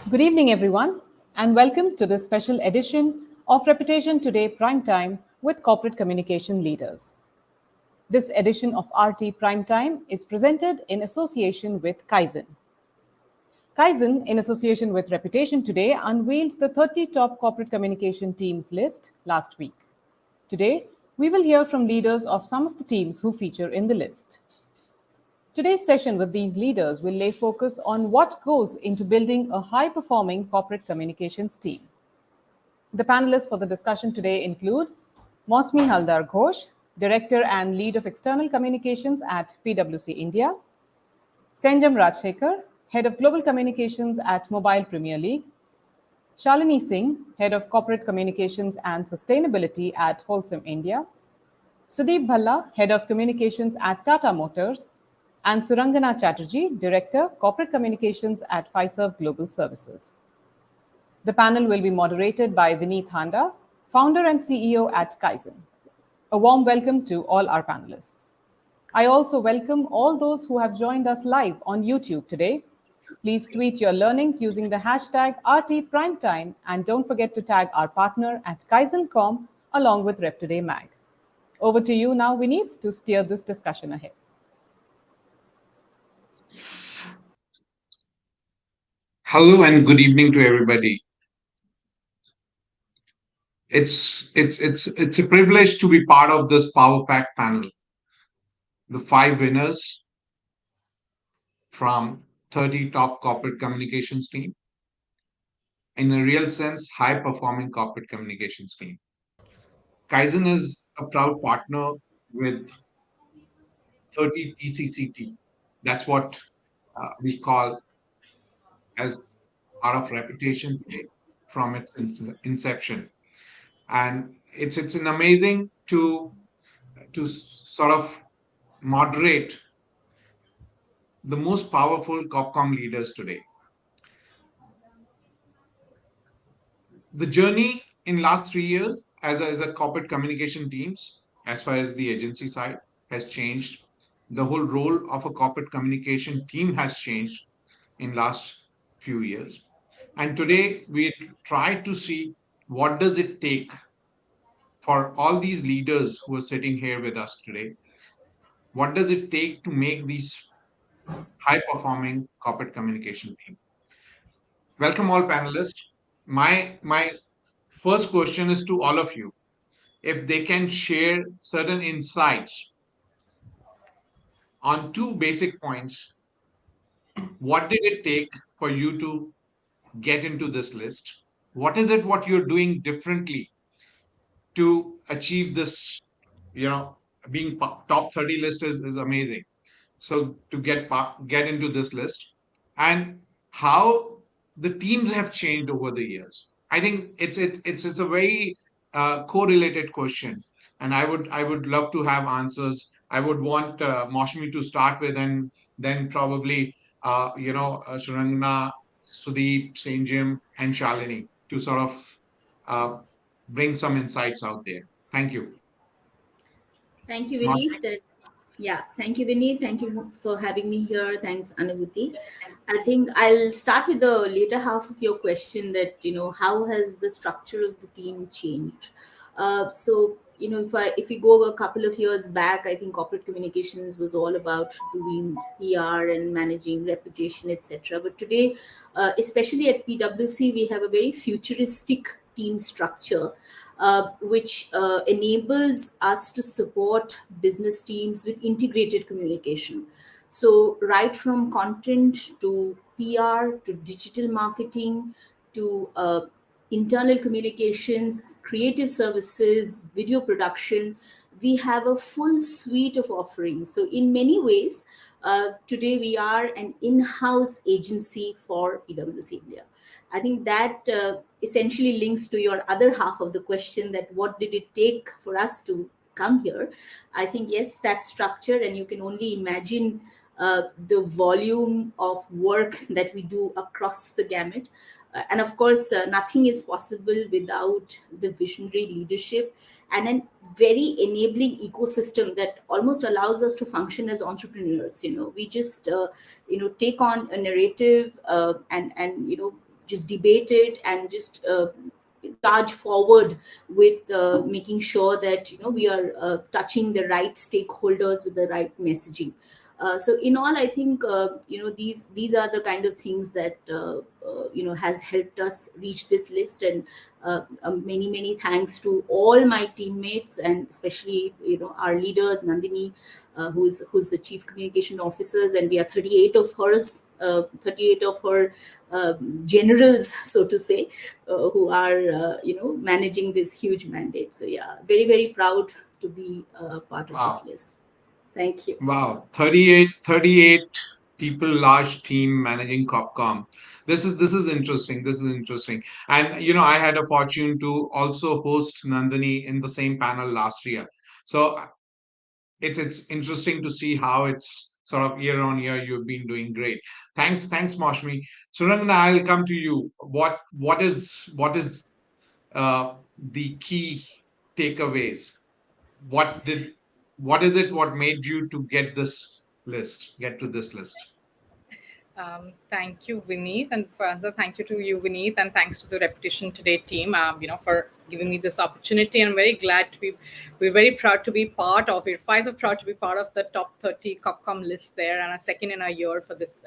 Good evening, everyone, and welcome to this special edition of Reputation Today PrimeTime with corporate communication leaders. This edition of RT PrimeTime is presented in association with Kaizen. Kaizen, in association with Reputation Today, unveiled the 30 top corporate communication teams list last week. Today, we will hear from leaders of some of the teams who feature in the list. Today's session with these leaders will lay focus on what goes into building a high performing corporate communications team. The panelists for the discussion today include Mosmi Haldar Ghosh, Director and Lead of External Communications at PwC India, Senjam Rajshekhar, Head of Global Communications at Mobile Premier League, Shalini Singh, Head of Corporate Communications and Sustainability at Wholesome India, Sudeep Bhalla, Head of Communications at Tata Motors, and Surangana Chatterjee, Director, Corporate Communications at Fiserv Global Services. The panel will be moderated by Vineet Handa, founder and CEO at Kaizen. A warm welcome to all our panelists. I also welcome all those who have joined us live on YouTube today. Please tweet your learnings using the hashtag RTPrimetime and don't forget to tag our partner at Kaizen.com along with Rep Today Mag. Over to you now, Vineet, to steer this discussion ahead. Hello and good evening to everybody. It's a privilege to be part of this Power Pack panel. The five winners from 30 top corporate communications team. In a real sense, high performing corporate communications team. Kaizen is a proud partner with 30 TCCT. That's what we call as part of reputation today from its inception. And it's an amazing to sort of moderate the most powerful Copcom leaders today. The journey in last 3 years as a corporate communication teams, as far as the agency side, has changed. The whole role of a corporate communication team has changed in last few years. And today we try to see what does it take for all these leaders who are sitting here with us today. What does it take to make these high performing corporate communication team? Welcome all panelists. My first question is to all of you. If they can share certain insights on two basic points, what did it take for you to get into this list? What is it what you're doing differently to achieve this? You know, being top 30 list is amazing. So to get into this list, and how the teams have changed over the years. I think it's a very correlated question, and I would love to have answers. I would want Moshmi to start with, and then probably Surangana, Sudeep, Saint Jim, and Shalini to sort of uh, bring some insights out there. Thank you, Thank you, Moshmi. Vineet. Thank you, Vineet. Thank you for having me here. Thanks, Anubhuti. I think I'll start with the later half of your question that, how has the structure of the team changed? If we go a couple of years back, I think corporate communications was all about doing PR and managing reputation, etc. But today, especially at PwC, we have a very futuristic team structure which enables us to support business teams with integrated communication. So, right from content to PR to digital marketing to internal communications, creative services, video production, we have a full suite of offerings. So, in many ways, today we are an in house agency for PwC India. I think that essentially links to your other half of the question, that what did it take for us to come here? I think, yes, that structure, and you can only imagine the volume of work that we do across the gamut. And of course, nothing is possible without the visionary leadership and a very enabling ecosystem that almost allows us to function as entrepreneurs. We just take on a narrative and just debate it and just charge forward with making sure that we are touching the right stakeholders with the right messaging. So in all, I think these are the kind of things that has helped us reach this list. And many thanks to all my teammates, and especially our leaders, Nandini, who's the chief communication officers, and we are 38 of hers, 38 of her generals, so to say, who are managing this huge mandate. So yeah, very proud to be part of this Wow. list. Thank you. Wow. 38 people, large team managing Copcom. This is interesting. This is interesting. And I had a fortune to also host Nandini in the same panel last year. So it's interesting to see how it's sort of year on year you've been doing great. Thanks, Maushmi. Surendra, I'll come to you. What is the key takeaways? what did what is it what made you to get to this list? Thank you, Vineet, and further thank you to you, Vineet, and thanks to the Repetition Today team, for giving me this opportunity. I'm very glad to be. We're very proud to be part of it. Pfizer proud to be part of the top 30 Copcom list there, and a second in a year for this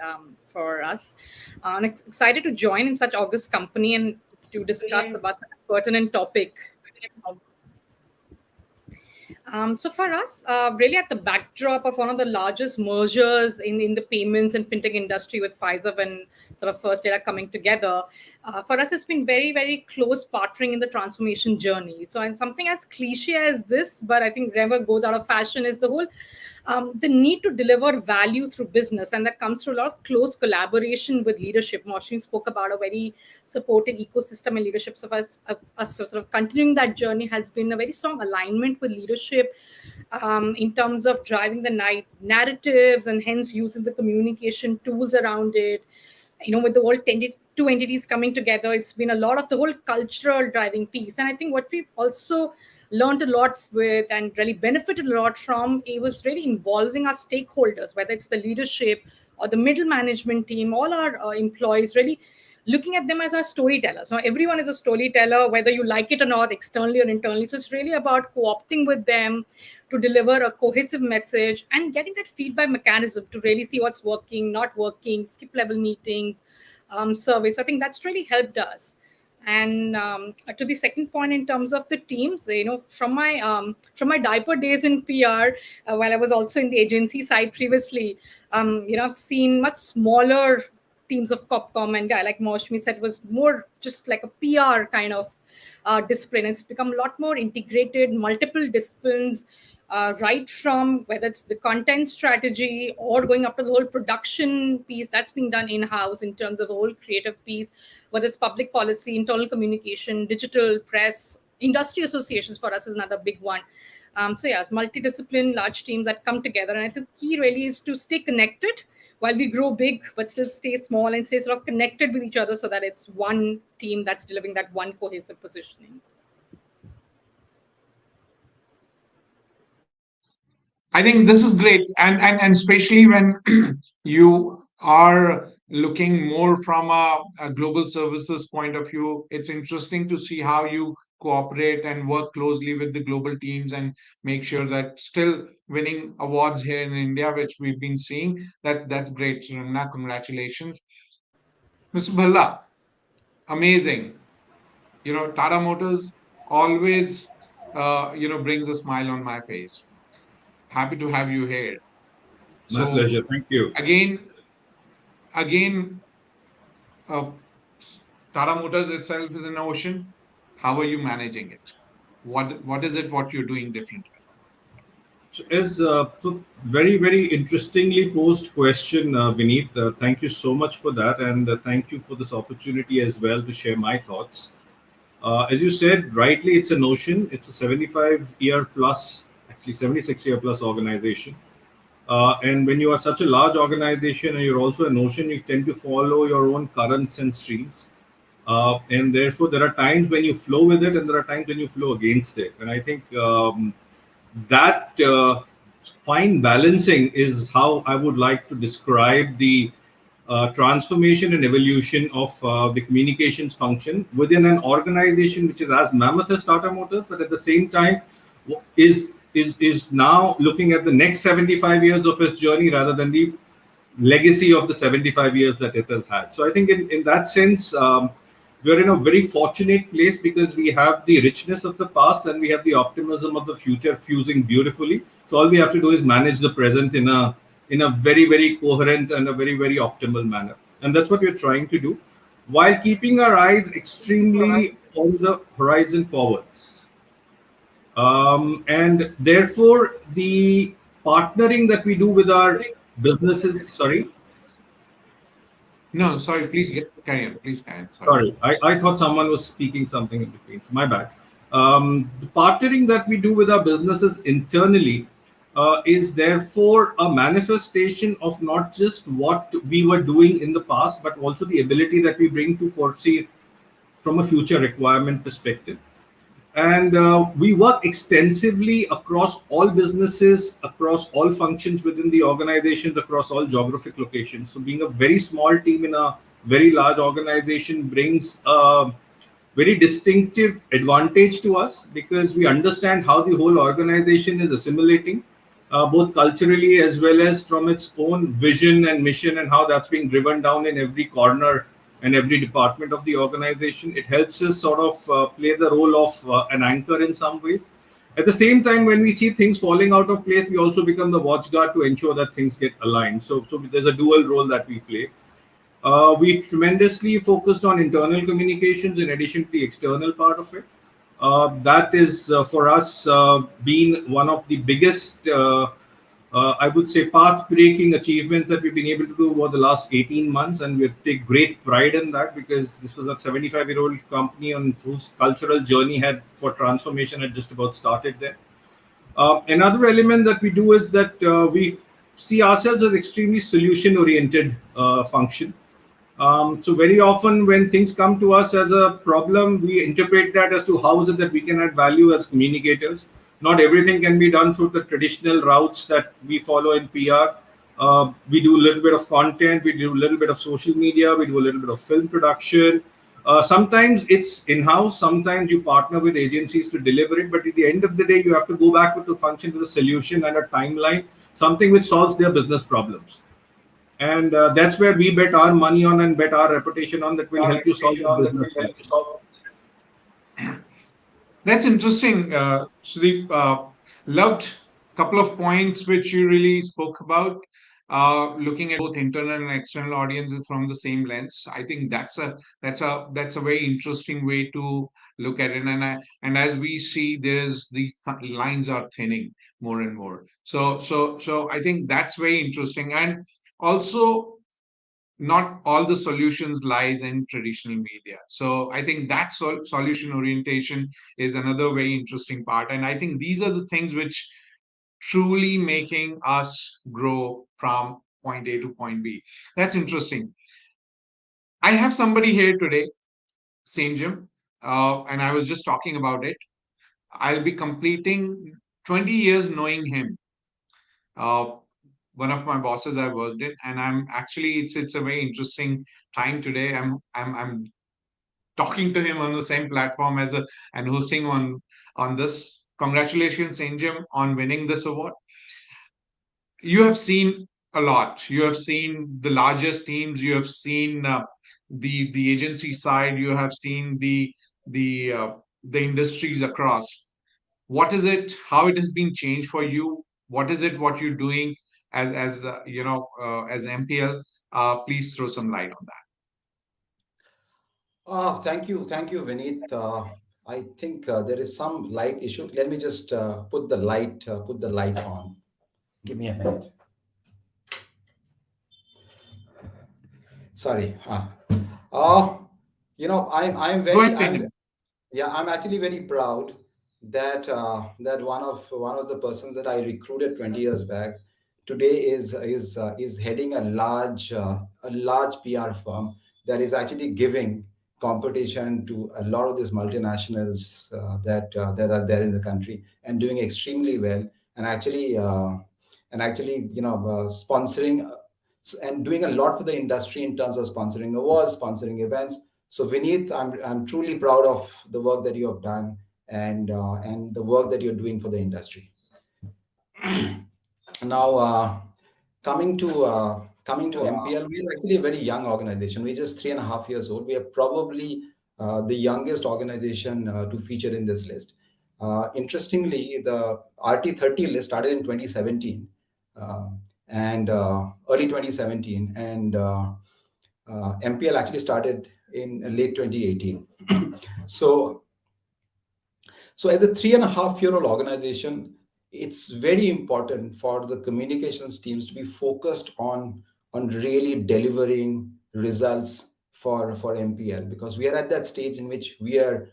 for us. And excited to join in such august company and to discuss about such a pertinent topic. So for us, really at the backdrop of one of the largest mergers in the payments and fintech industry with Pfizer when sort of first data coming together, for us it's been very close partnering in the transformation journey. So and something as cliche as this, but I think never goes out of fashion, is the whole the need to deliver value through business, and that comes through a lot of close collaboration with leadership. Moshin spoke about a very supportive ecosystem and leadership. So for us sort of continuing that journey has been a very strong alignment with leadership in terms of driving the narratives and hence using the communication tools around it. With the whole two entities coming together, it's been a lot of the whole cultural driving piece. And I think what we've also learned a lot with and really benefited a lot from, it was really involving our stakeholders, whether it's the leadership or the middle management team, all our employees, really looking at them as our storytellers. So everyone is a storyteller, whether you like it or not, externally or internally. So it's really about co-opting with them to deliver a cohesive message and getting that feedback mechanism to really see what's working, not working, skip level meetings, surveys. So I think that's really helped us. And to the second point, in terms of the teams, from my diaper days in PR, while I was also in the agency side previously, I've seen much smaller teams of Copcom, and like Maushmi said, was more just like a PR kind of discipline. It's become a lot more integrated, multiple disciplines, right from whether it's the content strategy or going up to the whole production piece that's being done in-house in terms of the whole creative piece, whether it's public policy, internal communication, digital press, industry associations for us is another big one. So yeah, it's multidiscipline, large teams that come together. And I think the key really is to stay connected while we grow big, but still stay small and stay sort of connected with each other so that it's one team that's delivering that one cohesive positioning. I think this is great, and especially when you are looking more from a global services point of view, it's interesting to see how you cooperate and work closely with the global teams and make sure that still winning awards here in India, which we've been seeing. That's great, Ramna. Congratulations, Mr. Bhalla. Amazing. Tata Motors always brings a smile on my face. Happy to have you here. My So pleasure. Thank you. again, uh, Tata Motors itself is an ocean. How are you managing it? What is it? What you're doing differently? So very interestingly posed question, Vineet. Thank you so much for that, and thank you for this opportunity as well to share my thoughts. As you said rightly, it's a notion. It's a 75-year plus, actually 76-year plus organization. And when you are such a large organization and you're also a notion, you tend to follow your own currents and streams. And therefore, there are times when you flow with it, and there are times when you flow against it. And I think that fine balancing is how I would like to describe the transformation and evolution of the communications function within an organization which is as mammoth as Tata Motors, but at the same time is now looking at the next 75 years of its journey rather than the legacy of the 75 years that it has had. So I think in that sense, we're in a very fortunate place because we have the richness of the past and we have the optimism of the future fusing beautifully. So all we have to do is manage the present in a very, very coherent and a very, very optimal manner. And that's what we're trying to do while keeping our eyes extremely on the horizon forwards. And therefore, the partnering that we do with our businesses, sorry, No, sorry, please carry on. Please carry on. Sorry. sorry, I thought someone was speaking something in between. My bad. The partnering that we do with our businesses internally is therefore a manifestation of not just what we were doing in the past, but also the ability that we bring to foresee from a future requirement perspective. And we work extensively across all businesses, across all functions within the organizations, across all geographic locations. So being a very small team in a very large organization brings a very distinctive advantage to us because we understand how the whole organization is assimilating, both culturally as well as from its own vision and mission, and how that's being driven down in every corner and every department of the organization. It helps us sort of play the role of an anchor in some ways. At the same time, when we see things falling out of place, we also become the watchguard to ensure that things get aligned. So there's a dual role that we play. We tremendously focused on internal communications in addition to the external part of it. That is for us been one of the biggest, I would say, path-breaking achievements that we've been able to do over the last 18 months, and we take great pride in that because this was a 75-year-old company on whose cultural journey had for transformation had just about started there. Another element that we do is that we see ourselves as extremely solution-oriented function. So very often when things come to us as a problem, we interpret that as to how is it that we can add value as communicators. Not everything can be done through the traditional routes that we follow in PR. We do a little bit of content, we do a little bit of social media, we do a little bit of film production. Sometimes it's in-house, sometimes you partner with agencies to deliver it, but at the end of the day, you have to go back with the function with a solution and a timeline, something which solves their business problems. And that's where we bet our money on and bet our reputation on that will help you solve the business problem. That's interesting, Sudeep. Loved a couple of points which you really spoke about. Looking at both internal and external audiences from the same lens. I think that's a very interesting way to look at it. And as we see, there's these lines are thinning more and more. So I think that's very interesting. And also, not all the solutions lies in traditional media. So I think that solution orientation is another very interesting part. And I think these are the things which truly making us grow from point A to point B. That's interesting. I have somebody here today, St. Jim, and I was just talking about it. I'll be completing 20 years knowing him. Uh, One of my bosses I worked in, and I'm actually it's a very interesting time today. I'm talking to him on the same platform as a and hosting on this. Congratulations, Angel, on winning this award. You have seen a lot. You have seen the largest teams. You have seen the agency side. You have seen the the industries across. What is it? How it has been changed for you? What is it? What you're doing as as MPL? Please throw some light on that. Thank you, Vineet. I think there is some light issue. Let me just put the light on. Give me a minute. Sorry. Uh, I'm Go very, ahead, Sanjay. yeah, I'm actually very proud that that one of the persons that I recruited 20 years back today is heading a large PR firm that is actually giving competition to a lot of these multinationals that are there in the country and doing extremely well and actually sponsoring and doing a lot for the industry in terms of sponsoring awards, sponsoring events. So Vineet, I'm truly proud of the work that you have done, and the work that you're doing for the industry. Now, coming to MPL, we're actually a very young organization. We're just 3.5 years old. We are probably the youngest organization to feature in this list. Interestingly, the RT30 list started in 2017, uh, and early 2017, and MPL actually started in late 2018. So so, as a 3.5-year-old organization, it's very important for the communications teams to be focused on really delivering results for MPL, because we are at that stage in which we are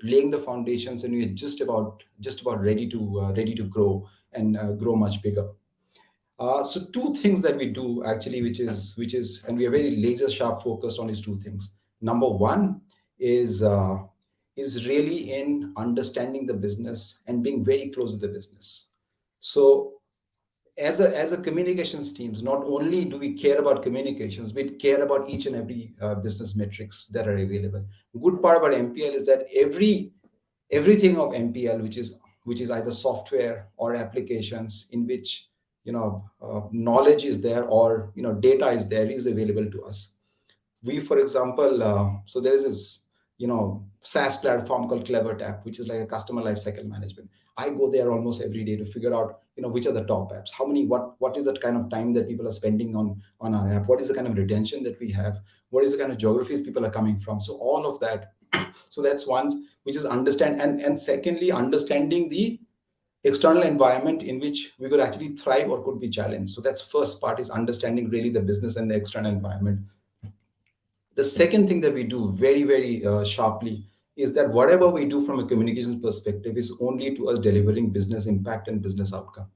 laying the foundations, and we're just about ready to grow and grow much bigger. So two things that we do actually, which is, and we are very laser sharp focused on these two things. Number one is is really in understanding the business and being very close to the business. So as a communications teams, not only do we care about communications, we care about each and every business metrics that are available. Good part about MPL is that everything of MPL, which is either software or applications in which knowledge is there, or data is there, is available to us. We, for example, so there is this SaaS platform called CleverTap, which is like a customer lifecycle management. I go there almost every day to figure out which are the top apps, how many, what is the kind of time that people are spending on our app, what is the kind of retention that we have, what is the kind of geographies people are coming from. So all of that. So that's one, which is understand, and secondly, understanding the external environment in which we could actually thrive or could be challenged. So that's first part, is understanding really the business and the external environment. The second thing that we do very, very sharply is that whatever we do from a communications perspective is only to us delivering business impact and business outcome.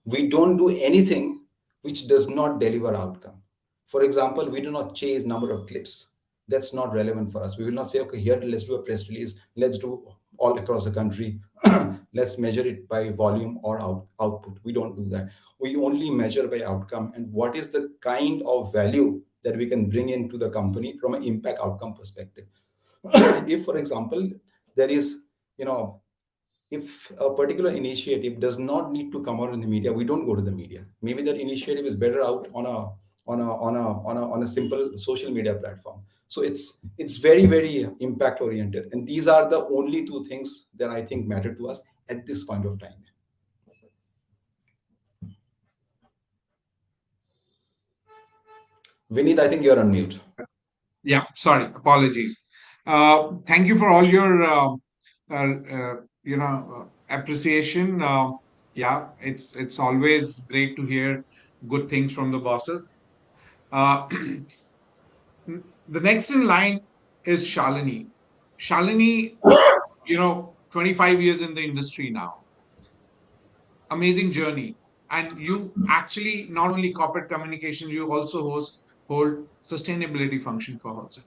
We don't do anything which does not deliver outcome. For example, we do not chase number of clips. That's not relevant for us. We will not say, okay, here, let's do a press release, let's do all across the country, let's measure it by volume or output. We don't do that. We only measure by outcome, and what is the kind of value that we can bring into the company from an impact outcome perspective. If, for example, there is, if a particular initiative does not need to come out in the media, we don't go to the media. Maybe that initiative is better out on a simple social media platform. So it's very, very impact oriented, and these are the only two things that I think matter to us at this point of time. Vineet, I think you're on mute. Yeah, sorry, apologies. Thank you for all your appreciation. Yeah, it's always great to hear good things from the bosses. Uh, the next in line is Shalini. Shalini, 25 years in the industry now. Amazing journey. And you actually not only corporate communication, you also hold sustainability function for Holcim.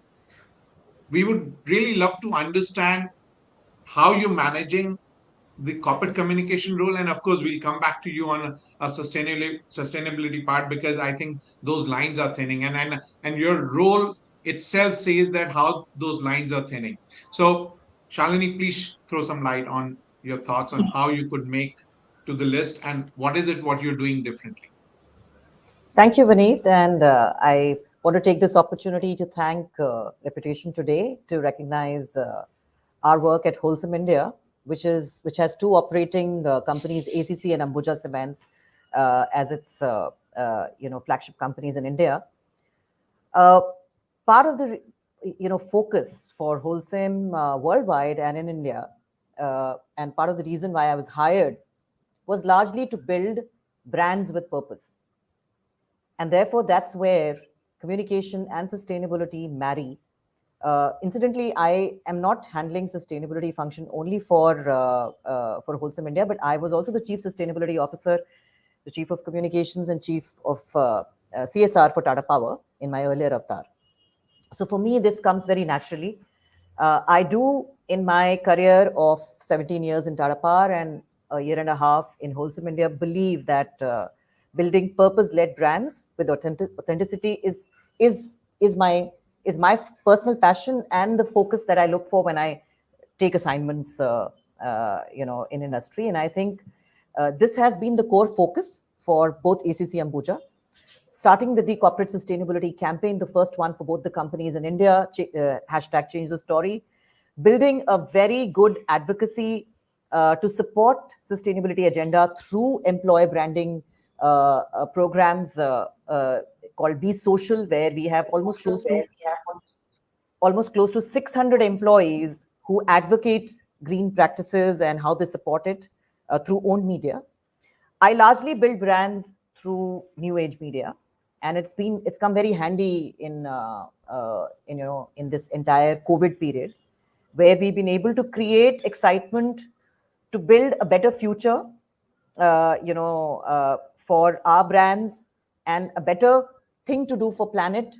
We would really love to understand how you're managing the corporate communication role, and of course we'll come back to you on a sustainability part, because I think those lines are thinning, and your role itself says that how those lines are thinning. So Shalini, please throw some light on your thoughts on how you could make to the list, and what you're doing differently. Thank you, Vineet. And I want to take this opportunity to thank Reputation Today to recognize our work at Wholesome India, which has two operating companies, ACC and Ambuja Cements, as its flagship companies in India. Part of the focus for Wholesome worldwide and in India, and part of the reason why I was hired was largely to build brands with purpose. And therefore, that's where communication and sustainability marry. Incidentally, I am not handling sustainability function only for Wholesome India, but I was also the Chief Sustainability Officer, the Chief of Communications, and Chief of CSR for Tata Power in my earlier avatar. So for me, this comes very naturally. I do, in my career of 17 years in Tata Power and a year and a half in Wholesome India, believe that building purpose-led brands with authenticity is my personal passion and the focus that I look for when I take assignments, in industry. And I think this has been the core focus for both ACC and Ambuja, starting with the corporate sustainability campaign, the first one for both the companies in India, hashtag Change the Story, building a very good advocacy to support sustainability agenda through employer branding programs called Be Social, where we have almost close to 600 employees who advocate green practices and how they support it through owned media. I largely build brands through new age media, and it's come very handy in this entire COVID period, where we've been able to create excitement to build a better future, for our brands, and a better thing to do for planet,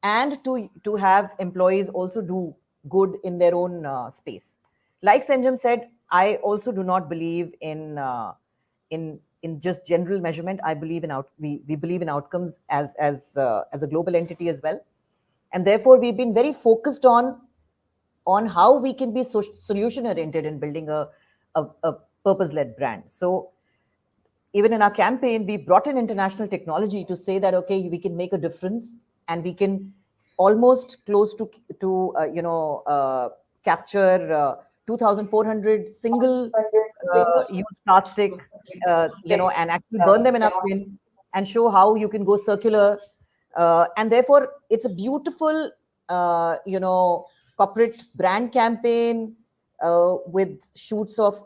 and to have employees also do good in their own space. Like Sanjam said, I also do not believe in just general measurement. I believe we believe in outcomes as a global entity as well, and therefore we've been very focused on how we can be solution oriented in building a purpose led brand. So even in our campaign, we brought in international technology to say that, okay, we can make a difference, and we can almost close to capture 2,400 single use plastic, and actually burn them in a bin and show how you can go circular. And therefore, it's a beautiful, corporate brand campaign with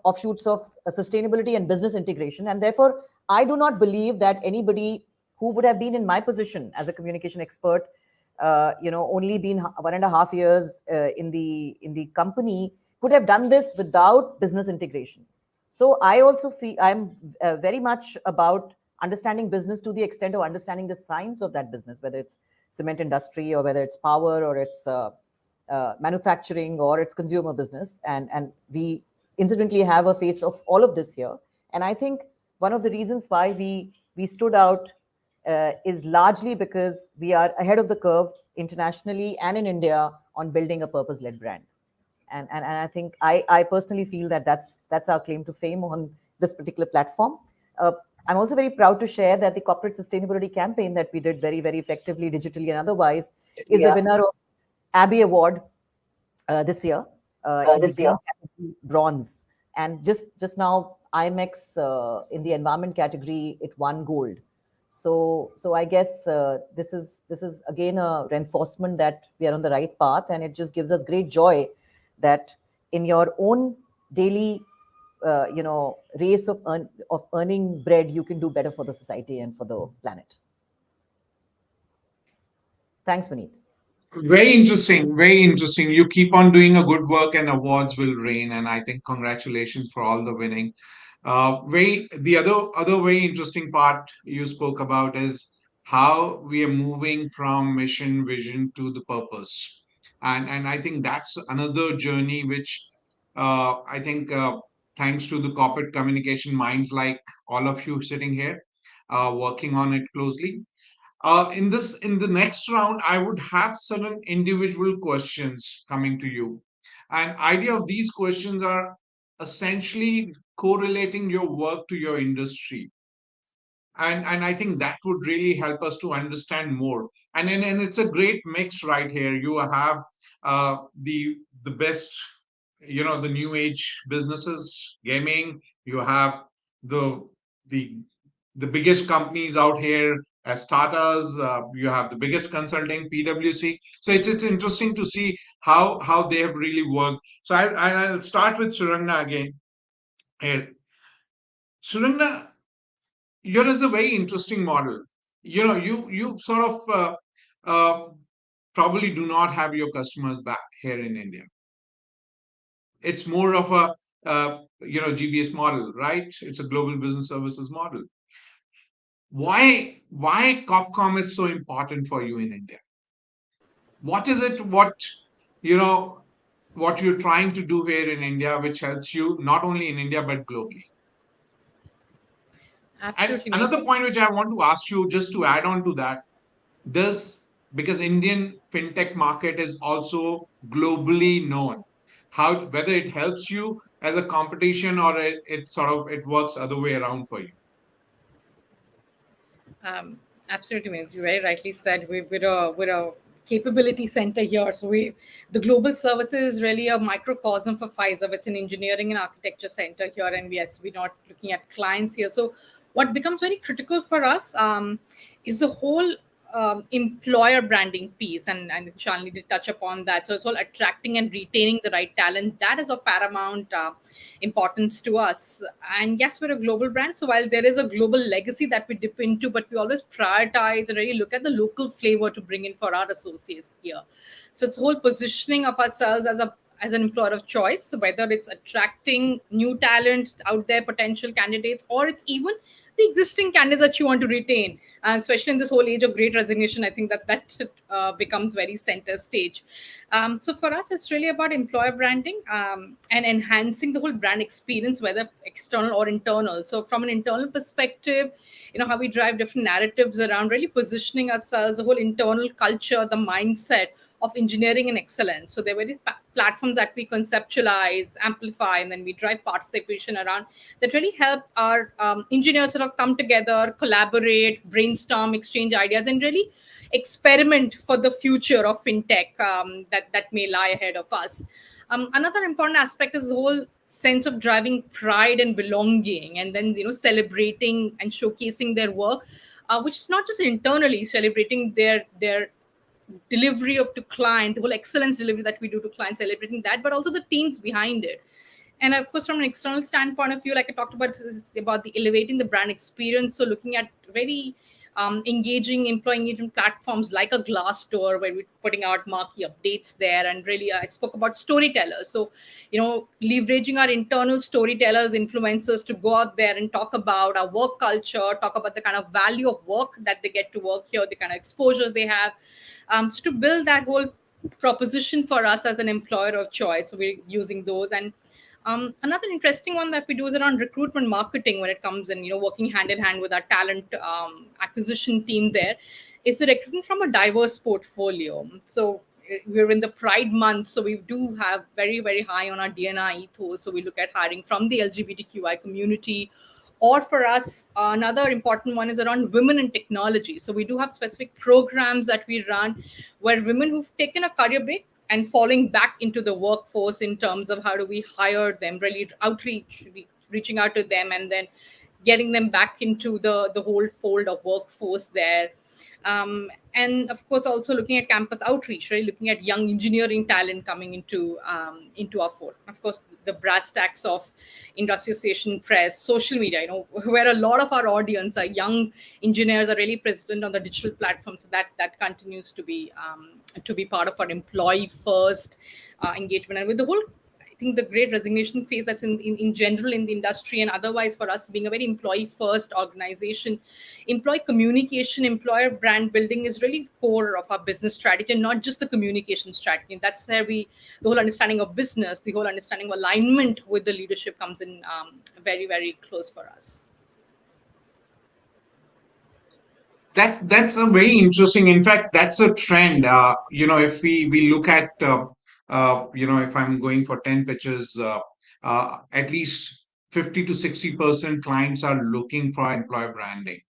offshoots of sustainability and business integration. And therefore, I do not believe that anybody who would have been in my position as a communication expert, only been 1.5 years in the company, could have done this without business integration. So I also feel I'm very much about understanding business to the extent of understanding the science of that business, whether it's cement industry or whether it's power or it's manufacturing or its consumer business. And we incidentally have a face of all of this here. And I think one of the reasons why we stood out is largely because we are ahead of the curve internationally and in India on building a purpose-led brand. And I think I personally feel that that's our claim to fame on this particular platform. I'm also very proud to share that the corporate sustainability campaign that we did very, very effectively, digitally and otherwise, is the winner of Abbey Award this year in the green category, bronze. And just now, IMEX in the environment category, it won gold. So I guess this is again a reinforcement that we are on the right path, and it just gives us great joy that in your own daily race of earning bread, you can do better for the society and for the planet. Thanks, Vineet. Very interesting. Very interesting. You keep on doing a good work and awards will rain. And I think congratulations for all the winning. The other very interesting part you spoke about is how we are moving from mission, vision to the purpose. And I think that's another journey which I think thanks to the corporate communication minds like all of you sitting here, working on it closely. In the next round, I would have certain individual questions coming to you. And idea of these questions are essentially correlating your work to your industry. And I think that would really help us to understand more. And it's a great mix right here. You have the best, the new age businesses, gaming. You have the the the biggest companies out here as Tata's. You have the biggest consulting, PwC. So it's interesting to see how they have really worked. So I'll start with Surangna again here. Surangna, yours is a very interesting model. You sort of uh, probably do not have your customers back here in India. It's more of a GBS model, right? It's a global business services model. Why Copcom is so important for you in India? What is it you know what you're trying to do here in India which helps you not only in India but globally? And Absolutely, mate. another point which I want to ask you, just to add on to that, does, because Indian fintech market is also globally known, how, whether it helps you as a competition, or it sort of it works other way around for you? Um, Absolutely, means you very rightly said we're a capability center here. So the global services is really a microcosm for Pfizer. It's an engineering and architecture center here, and yes, we're not looking at clients here. So what becomes very critical for us is the whole employer branding piece, and Shalini did touch upon that. So it's all attracting and retaining the right talent. That is of paramount importance to us. And yes, we're a global brand. So while there is a global legacy that we dip into, but we always prioritize and really look at the local flavor to bring in for our associates here. So it's whole positioning of ourselves as an employer of choice, whether it's attracting new talent out there, potential candidates, or it's even the existing candidates that you want to retain. And especially in this whole age of great resignation, I think that becomes very center stage. So for us, it's really about employer branding and enhancing the whole brand experience, whether external or internal. So from an internal perspective, how we drive different narratives around really positioning ourselves, the whole internal culture, the mindset of engineering and excellence. So there are various platforms that we conceptualize, amplify, and then we drive participation around that really help our engineers sort of come together, collaborate, brainstorm, exchange ideas, and really experiment for the future of fintech that may lie ahead of us. Another important aspect is the whole sense of driving pride and belonging, and then celebrating and showcasing their work, which is not just internally celebrating their delivery of to client, the whole excellence delivery that we do to clients, celebrating that, but also the teams behind it. And of course, from an external standpoint of view, like I talked about, is about the elevating the brand experience. So looking at very engaging employee engagement platforms like a Glassdoor, where we're putting out marquee updates there. And really, I spoke about storytellers. So, leveraging our internal storytellers, influencers to go out there and talk about our work culture, talk about the kind of value of work that they get to work here, the kind of exposures they have. So to build that whole proposition for us as an employer of choice, so we're using those. And another interesting one that we do is around recruitment marketing when it comes in, working hand in hand with our talent acquisition team there, is the recruitment from a diverse portfolio. So we're in the Pride month, so we do have very, very high on our DNI ethos. So we look at hiring from the LGBTQI community. Or for us, another important one is around women in technology. So we do have specific programs that we run where women who've taken a career break and falling back into the workforce, in terms of how do we hire them, really reaching out to them, and then getting them back into the whole fold of workforce there. And of course, also looking at campus outreach, right? Looking at young engineering talent coming into our fold. Of course, the brass tacks of industry association, press, social media, where a lot of our audience are young engineers, are really present on the digital platform. So that continues to be part of our employee first engagement. And with the whole, I think, the great resignation phase that's in general in the industry and otherwise, for us being a very employee first organization, employee communication, employer brand building is really core of our business strategy, and not just the communication strategy. And that's where the whole understanding of business, the whole understanding of alignment with the leadership comes in very, very close for us. That's a very interesting. In fact, that's a trend. If we look at, if I'm going for 10 pitches, at least 50 to 60% clients are looking for employer branding.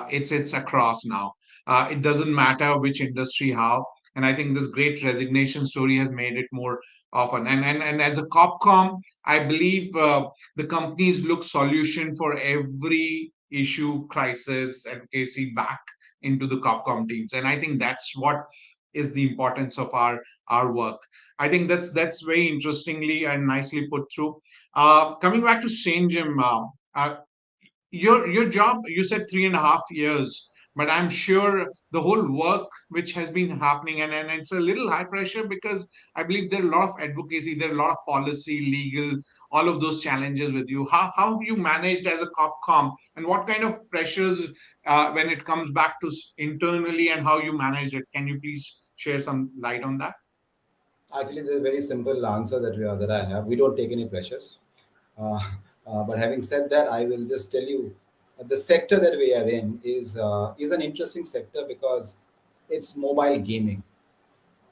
It's across now. It doesn't matter which industry, how. And I think this great resignation story has made it more often. And as a copcom, I believe the companies look solution for every issue, crisis, and KC back into the copcom teams. And I think that's what is the importance of our work. I think that's very interestingly and nicely put through. Coming back to Sanjim, your job, you said 3.5 years, but I'm sure the whole work which has been happening, and it's a little high pressure, because I believe there are a lot of advocacy, there are a lot of policy, legal, all of those challenges with you. How have you managed as a copcom, and what kind of pressures when it comes back to internally, and how you manage it? Can you please share some light on that? Actually, there's a very simple answer that I have. We don't take any pressures. Uh, but having said that, I will just tell you the sector that we are in is an interesting sector because it's mobile gaming,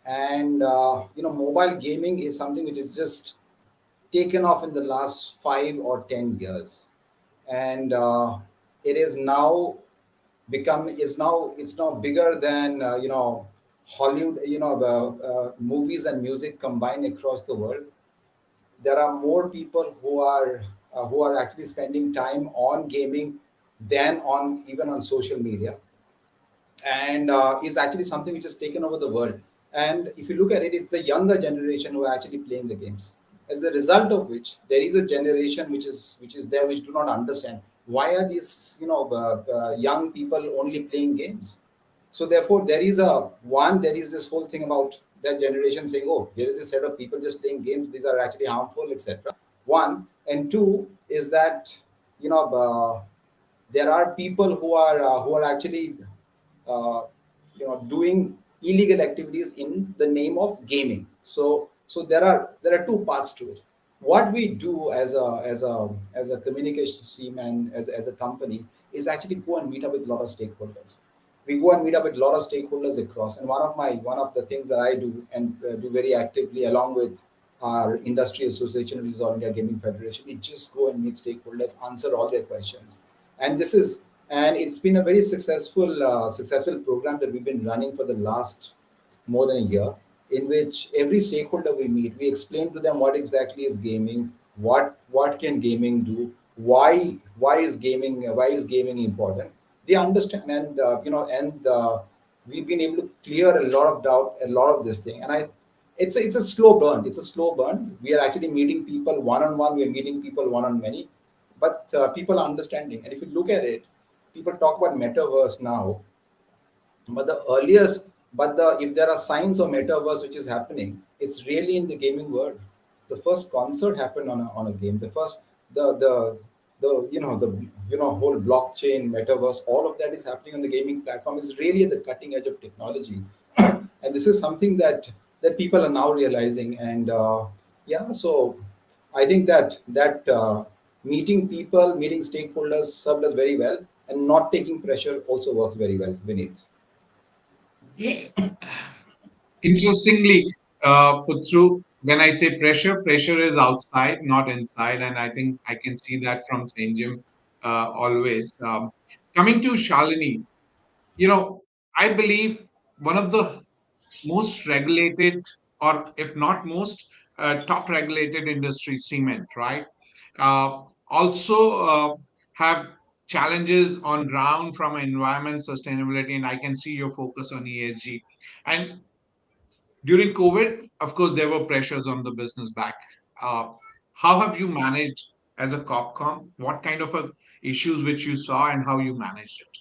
and mobile gaming is something which is just taken off in the last 5 or 10 years, and it is now it's now bigger than Hollywood, movies and music combined across the world. There are more people who are actually spending time on gaming than on even on social media, and is actually something which has taken over the world. And if you look at it, it's the younger generation who are actually playing the games. As a result of which, there is a generation which is there which do not understand why are these young people only playing games. So therefore, there is this whole thing about that generation saying, oh, there is a set of people just playing games. These are actually harmful, etc. One and two is that there are people who are actually uh, doing illegal activities in the name of gaming. So there are two parts to it. What we do as a communications team and as a company is actually go and meet up with a lot of stakeholders. We go and meet up with a lot of stakeholders across, and one of the things that I do and do very actively along with our industry association, which is All India Gaming Federation, we just go and meet stakeholders, answer all their questions. And it's been a very successful program that we've been running for the last more than a year, in which every stakeholder we meet, we explain to them what exactly is gaming, what can gaming do, why is gaming important. They understand, and we've been able to clear a lot of doubt, a lot of this thing. And it's a slow burn. It's a slow burn. We are actually meeting people one on one. We are meeting people one on many, but people are understanding. And if you look at it, people talk about metaverse now, but the earliest, but the if there are signs of metaverse which is happening, it's really in the gaming world. The first concert happened on a game. The first the whole blockchain metaverse, all of that is happening on the gaming platform. Is really at the cutting edge of technology, and this is something that people are now realizing. And yeah, so I think that meeting people, meeting stakeholders served us very well, and not taking pressure also works very well, Vineet. Interestingly, put through, when I say pressure, pressure is outside, not inside. And I think I can see that from St. Jim always. Coming to Shalini, you know, I believe one of the most regulated, or if not most, top regulated industry, cement, right? Also have challenges on ground from environment sustainability, and I can see your focus on ESG. And during COVID, of course, there were pressures on the business back. Uh, how have you managed as a Copcom? What kind of issues which you saw and how you managed it?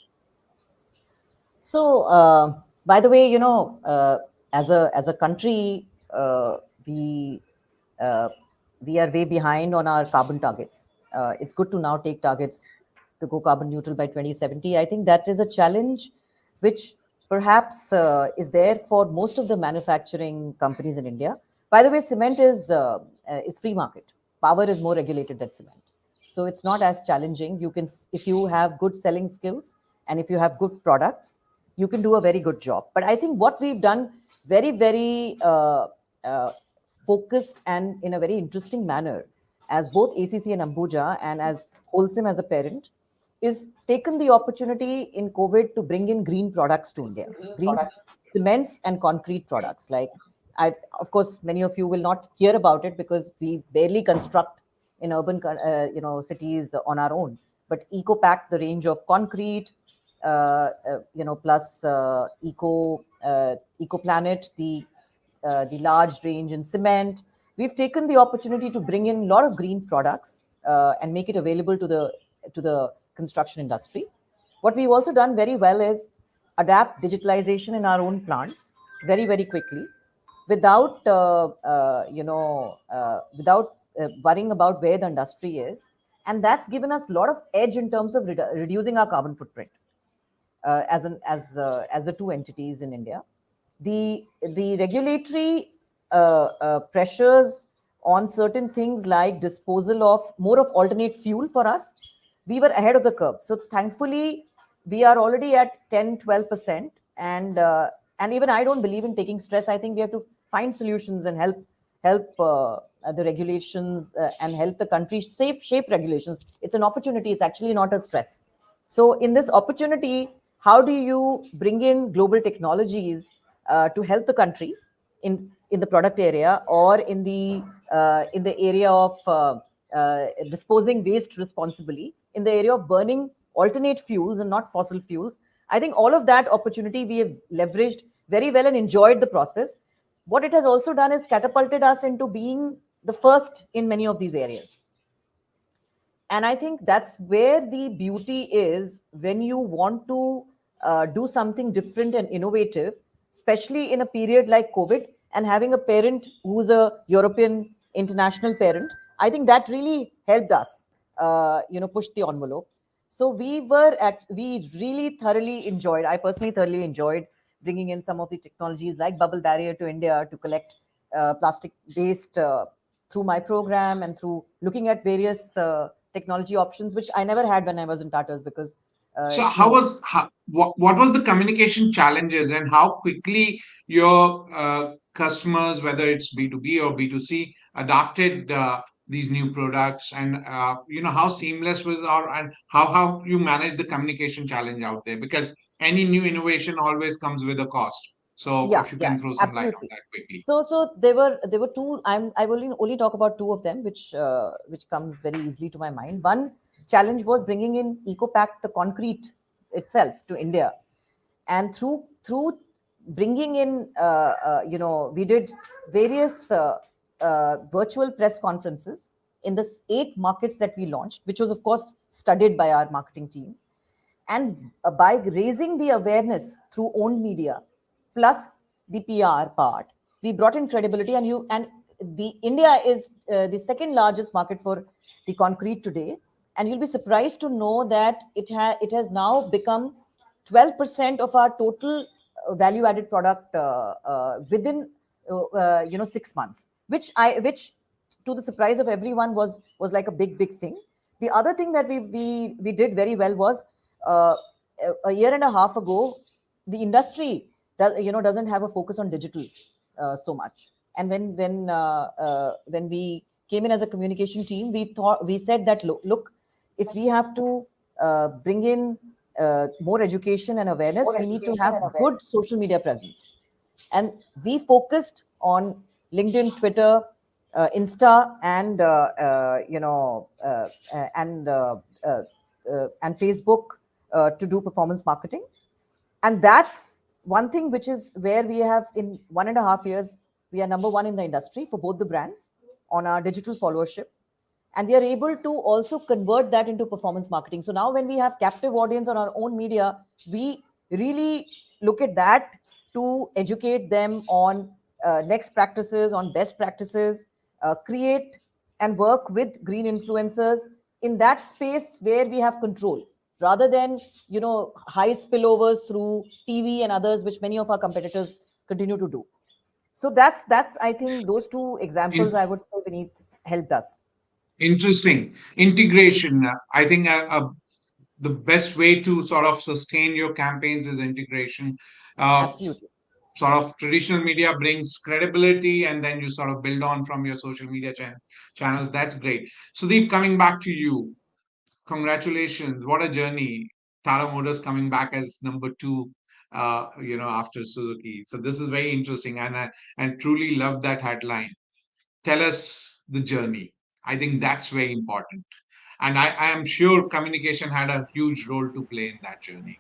So, by the way, as a country, we uh, we are way behind on our carbon targets. It's good to now take targets to go carbon neutral by 2070. I think that is a challenge which perhaps is there for most of the manufacturing companies in India. By the way, cement is free market. Power is more regulated than cement, so it's not as challenging. You can, if you have good selling skills and if you have good products, you can do a very good job. But I think what we've done very, very uh, focused and in a very interesting manner, as both ACC and Ambuja and as Wholesome as a parent, is taken the opportunity in COVID to bring in green products to India, green cements and concrete products. Like, of course, many of you will not hear about it because we barely construct in urban, cities on our own. But EcoPack, the range of concrete, plus EcoPlanet, the large range in cement. We've taken the opportunity to bring in a lot of green products and make it available to the construction industry. What we've also done very well is adapt digitalization in our own plants very, very quickly, without without worrying about where the industry is, and that's given us a lot of edge in terms of reducing our carbon footprint as the two entities in India. The regulatory pressures on certain things like disposal of more of alternate fuel for us, we were ahead of the curve. So thankfully, we are already at 10, 12%. And even I don't believe in taking stress. I think we have to find solutions and help the regulations and help the country shape regulations. It's an opportunity. It's actually not a stress. So in this opportunity, how do you bring in global technologies to help the country in the product area, or in the area of disposing waste responsibly, in the area of burning alternate fuels and not fossil fuels? I think all of that opportunity we have leveraged very well and enjoyed the process. What it has also done is catapulted us into being the first in many of these areas. And I think that's where the beauty is when you want to do something different and innovative, especially in a period like COVID, and having a parent who's a European international parent. I think that really helped us, push the envelope. So we really thoroughly enjoyed, I personally thoroughly enjoyed bringing in some of the technologies like bubble barrier to India to collect plastic waste through my program, and through looking at various technology options, which I never had when I was in Tatas, because So you know what was the communication challenges, and how quickly your customers, whether it's B2B or B2C, adopted these new products, and how seamless was, or and how you manage the communication challenge out there, because any new innovation always comes with a cost. So yeah, if you yeah, can throw some light on absolutely. that quickly. So there were two. I will only talk about two of them, which comes very easily to my mind. One challenge was bringing in EcoPact, the concrete itself, to India, and through bringing in, we did various virtual press conferences in the 8 markets that we launched, which was of course studied by our marketing team. And by raising the awareness through owned media plus the PR part, we brought in credibility. And the India is the second largest market for the concrete today, and you'll be surprised to know that it has now become 12% of our total value added product within 6 months, which to the surprise of everyone was like a big thing. The other thing that we did very well was, uh, a year and a half ago, the industry doesn't have a focus on digital so much. And when we came in as a communication team, we said that, look, if we have to bring in more education and awareness, we need to have good social media presence. And we focused on LinkedIn, Twitter, Insta, and Facebook to do performance marketing. And that's one thing which is where we have, in 1.5 years, we are number one in the industry for both the brands on our digital followership. And we are able to also convert that into performance marketing. So now when we have captive audience on our own media, we really look at that to educate them on next practices, on best practices, create and work with green influencers in that space where we have control, rather than high spillovers through TV and others, which many of our competitors continue to do. So that's I think those two examples, In, I would say, Vineet, helped us. Interesting integration. I think the best way to sort of sustain your campaigns is integration. Uh, Absolutely. Sort of traditional media brings credibility, and then you sort of build on from your social media channels. That's great. Sudeep, coming back to you, congratulations. What a journey. Tata Motors coming back as number two, after Suzuki. So this is very interesting, and I truly love that headline. Tell us the journey. I think that's very important. And I am sure communication had a huge role to play in that journey.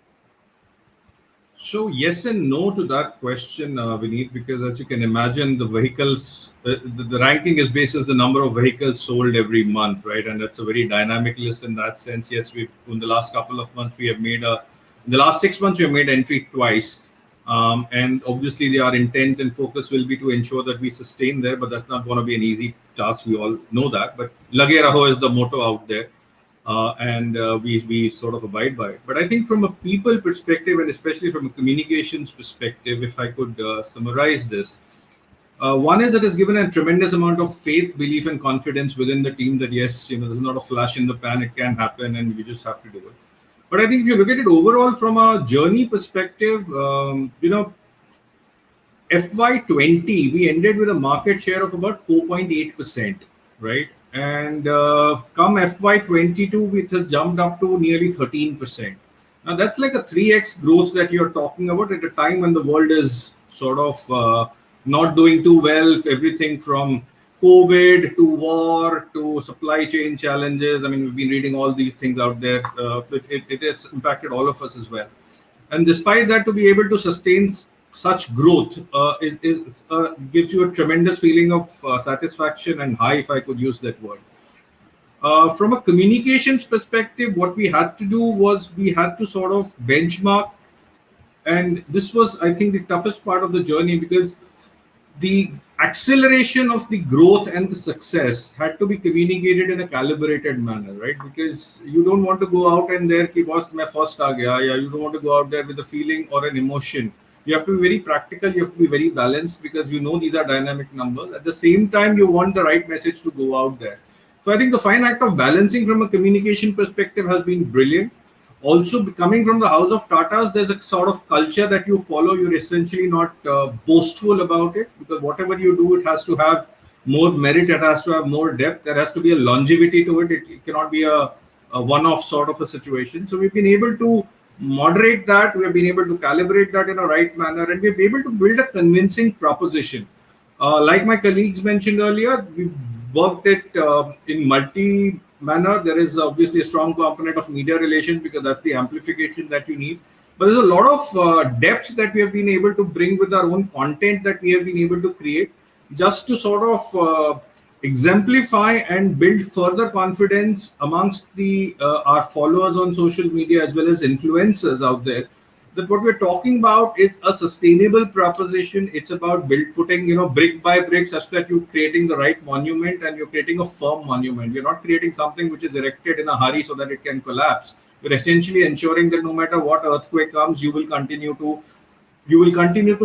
So yes and no to that question, Vineet, because as you can imagine, the vehicles, the ranking is based on the number of vehicles sold every month, right? And that's a very dynamic list in that sense. Yes, we in the last couple of months we have made in the last 6 months we have made entry twice, and obviously our intent and focus will be to ensure that we sustain there. But that's not going to be an easy task. We all know that. But "Lage raho" is the motto out there, and we sort of abide by it. But I think from a people perspective, and especially from a communications perspective, if I could summarize this, One is it has given a tremendous amount of faith, belief, and confidence within the team that yes, there's not a flash in the pan, it can happen, and we just have to do it. But I think if you look at it overall from a journey perspective, FY20, we ended with a market share of about 4.8%, right? And come FY22, it has jumped up to nearly 13%. Now, that's like a 3x growth that you're talking about at a time when the world is sort of not doing too well. Everything from COVID to war to supply chain challenges. I mean, we've been reading all these things out there. It has impacted all of us as well. And despite that, to be able to sustain such growth gives you a tremendous feeling of satisfaction and high, if I could use that word. From a communications perspective, what we had to do was we had to sort of benchmark, and this was, I think, the toughest part of the journey, because the acceleration of the growth and the success had to be communicated in a calibrated manner, right? Because you don't want to go out and there, ki boss, main first aa gaya. Yeah, you don't want to go out there with a feeling or an emotion. You have to be very practical. You have to be very balanced, because these are dynamic numbers. At the same time, you want the right message to go out there. So I think the fine act of balancing from a communication perspective has been brilliant. Also, coming from the house of Tatas, there's a sort of culture that you follow. You're essentially not boastful about it, because whatever you do, it has to have more merit, it has to have more depth, there has to be a longevity to it. It cannot be a one-off sort of a situation. So we've been able to moderate that, we have been able to calibrate that in a right manner, and we've been able to build a convincing proposition. Like my colleagues mentioned earlier, we worked it in multi manner. There is obviously a strong component of media relations, because that's the amplification that you need. But there's a lot of depth that we have been able to bring with our own content that we have been able to create, just to sort of exemplify and build further confidence amongst the our followers on social media, as well as influencers out there, that what we're talking about is a sustainable proposition. It's about putting, brick by brick, such that you're creating the right monument, and you're creating a firm monument. You're not creating something which is erected in a hurry so that it can collapse. You're essentially ensuring that no matter what earthquake comes, you will continue to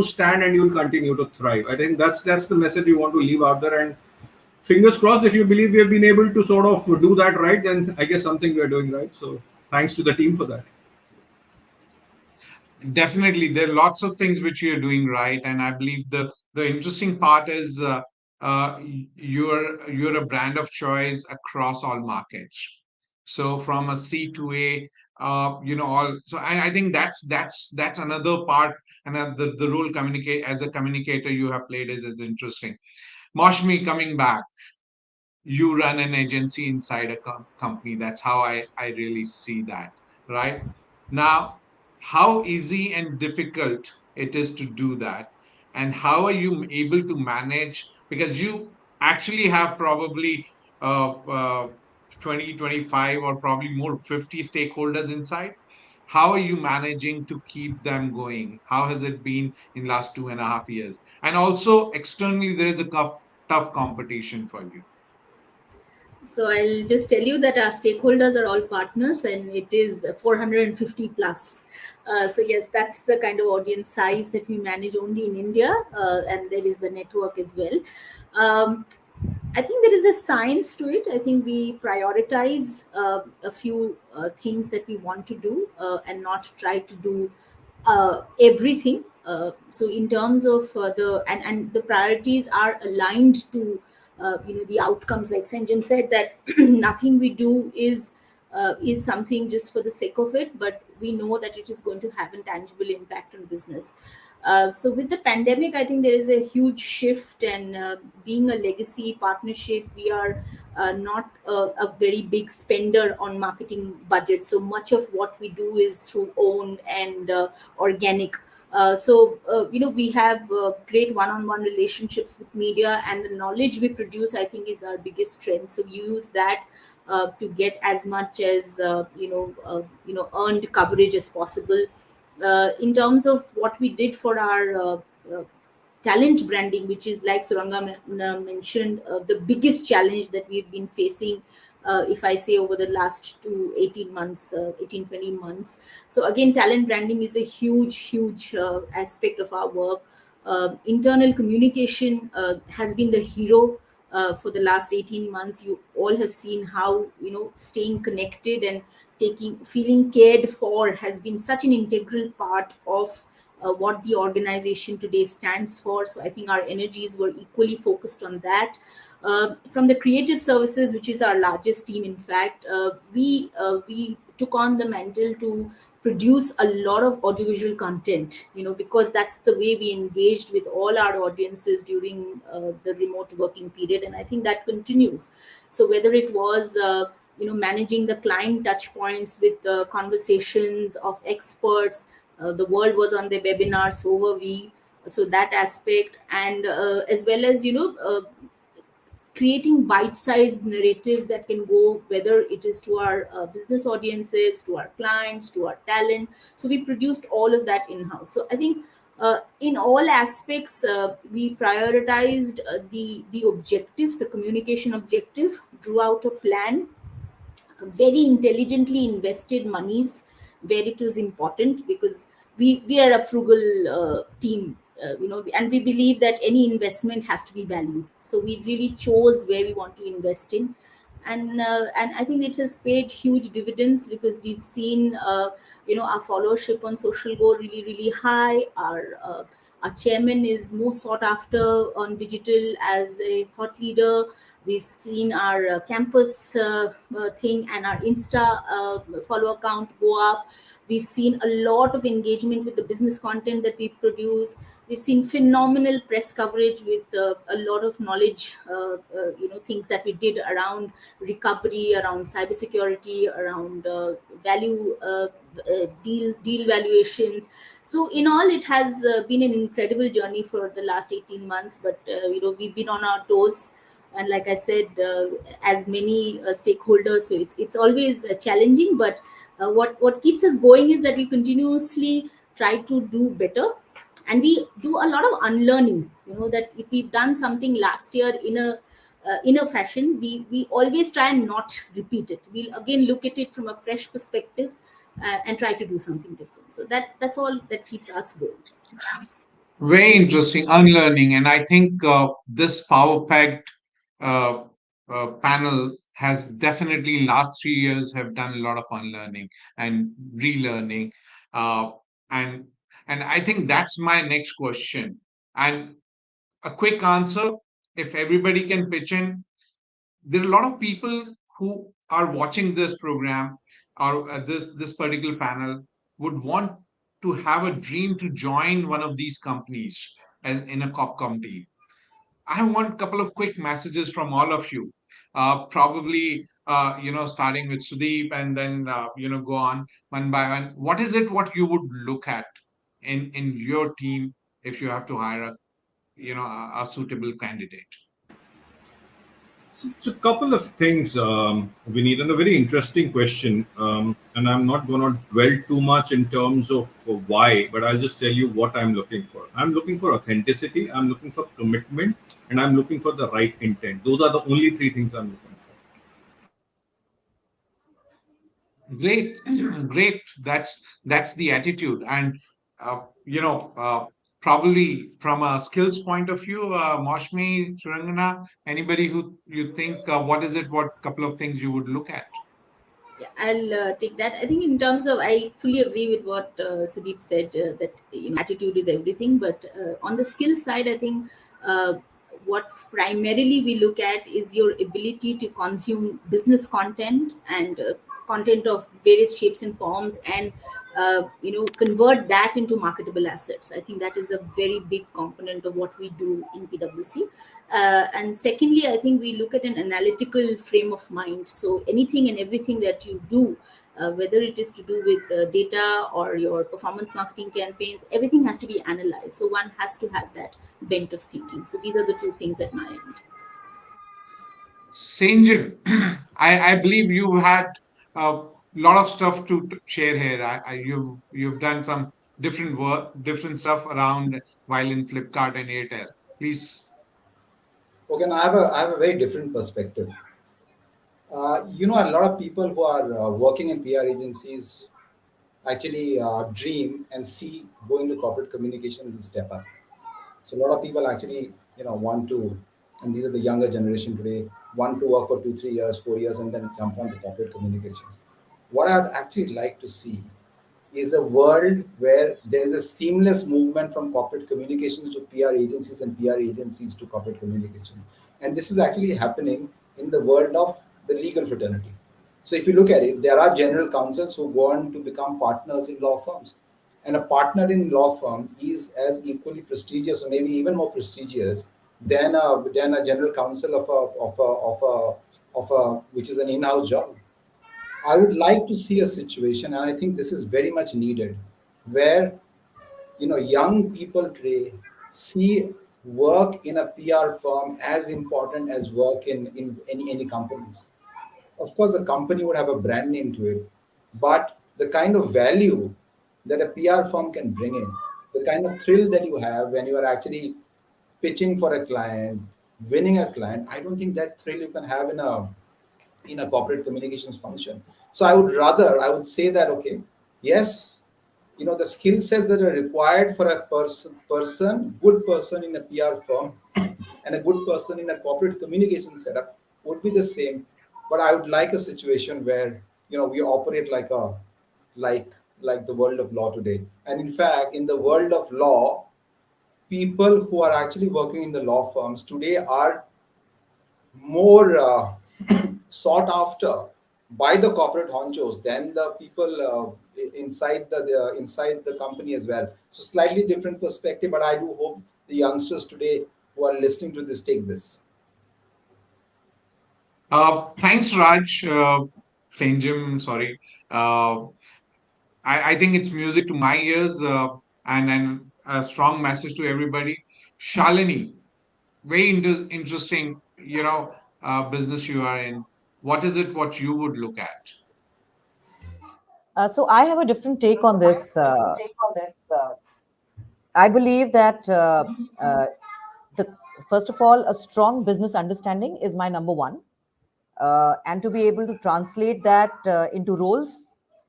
stand, and you will continue to thrive. I think that's the message we want to leave out there. And fingers crossed, if you believe we have been able to sort of do that right, then I guess something we are doing right. So thanks to the team for that. Definitely, there are lots of things which you're doing right, and I believe the interesting part is you're a brand of choice across all markets. So from a C to A, all. So I think that's another part, and the role communicate as a communicator you have played is interesting. Moshmi, coming back, you run an agency inside a company. That's how I really see that, right? Now, how easy and difficult it is to do that, and how are you able to manage, because you actually have probably uh, uh, 20, 25, or probably more, 50 stakeholders inside. How are you managing to keep them going? How has it been in last 2.5 years? And also externally, there is a tough competition for you. So I'll just tell you that our stakeholders are all partners, and it is 450 plus. So yes, that's the kind of audience size that we manage only in India, and there is the network as well. Um, I think there is a science to it. I think we prioritize a few things that we want to do, and not try to do everything. So in terms of and the priorities are aligned to the outcomes. Like Sanjam said, that nothing we do is something just for the sake of it, but we know that it is going to have a tangible impact on business. So with the pandemic, I think there is a huge shift, and being a legacy partnership, we are not a very big spender on marketing budget. So much of what we do is through owned and organic. We have great one-on-one relationships with media, and the knowledge we produce, I think, is our biggest strength. So we use that to get as much as earned coverage as possible. In terms of what we did for our talent branding, which is, like Suranga mentioned, the biggest challenge that we've been facing, if I say over the last 18 months, 20 months. So again, talent branding is a huge aspect of our work. Internal communication has been the hero for the last 18 months. You all have seen how, staying connected and feeling cared for has been such an integral part of what the organization today stands for. So I think our energies were equally focused on that. From the creative services, which is our largest team, in fact, we took on the mantle to produce a lot of audiovisual content, because that's the way we engaged with all our audiences during the remote working period, and I think that continues. So whether it was managing the client touch points with the conversations of experts, the world was on the webinar, so were we. So that aspect, and as well as creating bite-sized narratives that can go, whether it is to our business audiences, to our clients, to our talent. So we produced all of that in-house. So I think in all aspects, we prioritized the objective, the communication objective, drew out a plan, very intelligently invested monies where it was important, because we are a frugal team, and we believe that any investment has to be valued. So we really chose where we want to invest in, and I think it has paid huge dividends, because we've seen our followership on social go really really high. Our chairman is more sought after on digital as a thought leader. We've seen our campus thing and our Insta follower count go up. We've seen a lot of engagement with the business content that we produce. We've seen phenomenal press coverage with a lot of knowledge, things that we did around recovery, around cybersecurity, around value deal valuations. So in all, it has been an incredible journey for the last 18 months. But we've been on our toes, and like I said, as many stakeholders, so it's always challenging. But what keeps us going is that we continuously try to do better, and we do a lot of unlearning. That if we've done something last year in a fashion, we always try and not repeat it. We'll again look at it from a fresh perspective, and try to do something different. So that's all that keeps us going. Very interesting, unlearning. And I think this power packed uh, panel has definitely in last 3 years have done a lot of unlearning and relearning. Uh, and and I think that's my next question. And a quick answer, if everybody can pitch in. There are a lot of people who are watching this program or this particular panel would want to have a dream to join one of these companies in a copcom team. I want a couple of quick messages from all of you, probably starting with Sudeep, and then go on one by one. What is it what you would look at in your team if you have to hire a suitable candidate? So, a couple of things, Vineet, and a very interesting question. And I'm not going to dwell too much in terms of why, but I'll just tell you what I'm looking for. I'm looking for authenticity, I'm looking for commitment, and I'm looking for the right intent. Those are the only three things I'm looking for. Great, great. That's the attitude, and uh, you know, uh, probably from a skills point of view, Moshmi, Surangana, anybody who you think, what is it? What couple of things you would look at? Yeah, I'll take that. I think in terms of, I fully agree with what Sudeep said, that attitude is everything. But on the skill side, I think uh, what primarily we look at is your ability to consume business content, and content of various shapes and forms, and convert that into marketable assets. I think that is a very big component of what we do in PwC. And secondly, I think we look at an analytical frame of mind. So anything and everything that you do, whether it is to do with data or your performance marketing campaigns, everything has to be analyzed. So one has to have that bent of thinking. So these are the two things at my end. Sanjay, I believe you had a lot of stuff to share here. You've done some different work, different stuff around while in Flipkart and Airtel. Please. Okay, now I have a very different perspective. A lot of people who are working in PR agencies actually dream and see going to corporate communication as a step up. So a lot of people actually, want to, and these are the younger generation today, want to work for 2, 3 years, 4 years, and then jump onto corporate communications. What I'd actually like to see is a world where there is a seamless movement from corporate communications to PR agencies and PR agencies to corporate communications. And this is actually happening in the world of the legal fraternity. So if you look at it, there are general counsels who go on to become partners in law firms. And a partner in law firm is as equally prestigious or maybe even more prestigious than a general counsel of a which is an in-house job. I would like to see a situation, and I think this is very much needed, where young people today see work in a PR firm as important as work in any companies. Of course, the company would have a brand name to it, but the kind of value that a PR firm can bring in, the kind of thrill that you have when you are actually pitching for a client, winning a client, I don't think that thrill you can have in a corporate communications function. So I would say that, okay, yes, the skill sets that are required for a good person in a PR firm and a good person in a corporate communication setup would be the same. But I would like a situation where we operate like like the world of law today. And in fact, in the world of law, people who are actually working in the law firms today are more sought after by the corporate honchos than the people inside the company as well. So slightly different perspective, but I do hope the youngsters today who are listening to this take this. Thanks, Raj. Saint Jim, sorry. Uh, I think it's music to my ears, and a strong message to everybody. Shalini, very interesting, business you are in. What is it what you would look at? So I have a different take on this. I believe that the first of all, a strong business understanding is my number one, and to be able to translate that into roles,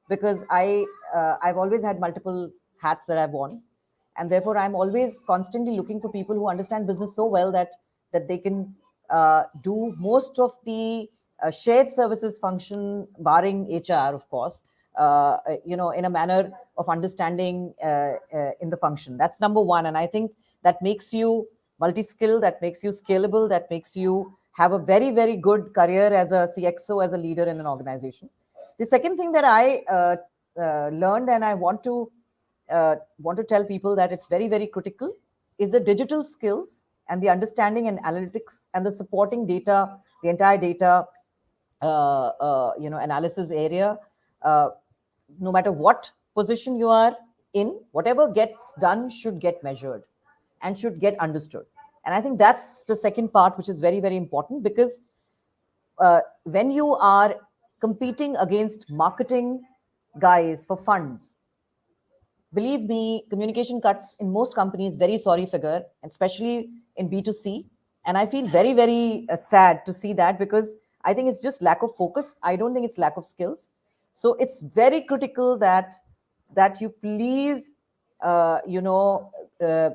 because I've always had multiple hats that I've worn, and therefore I'm always constantly looking for people who understand business so well that they can do most of the shared services function, barring HR, of course, in a manner of understanding in the function. That's number one. And I think that makes you multi-skilled, that makes you scalable, that makes you have a very, very good career as a CXO, as a leader in an organization. The second thing that I learned, and I want to tell people that it's very, very critical, is the digital skills and the understanding and analytics and the supporting data, the entire data analysis area. No matter what position you are in, whatever gets done should get measured and should get understood. And I think that's the second part, which is very, very important, because when you are competing against marketing guys for funds, believe me, communication cuts in most companies very sorry figure, especially in B2C. And I feel very, very sad to see that, because I think it's just lack of focus. I don't think it's lack of skills. So it's very critical that you please,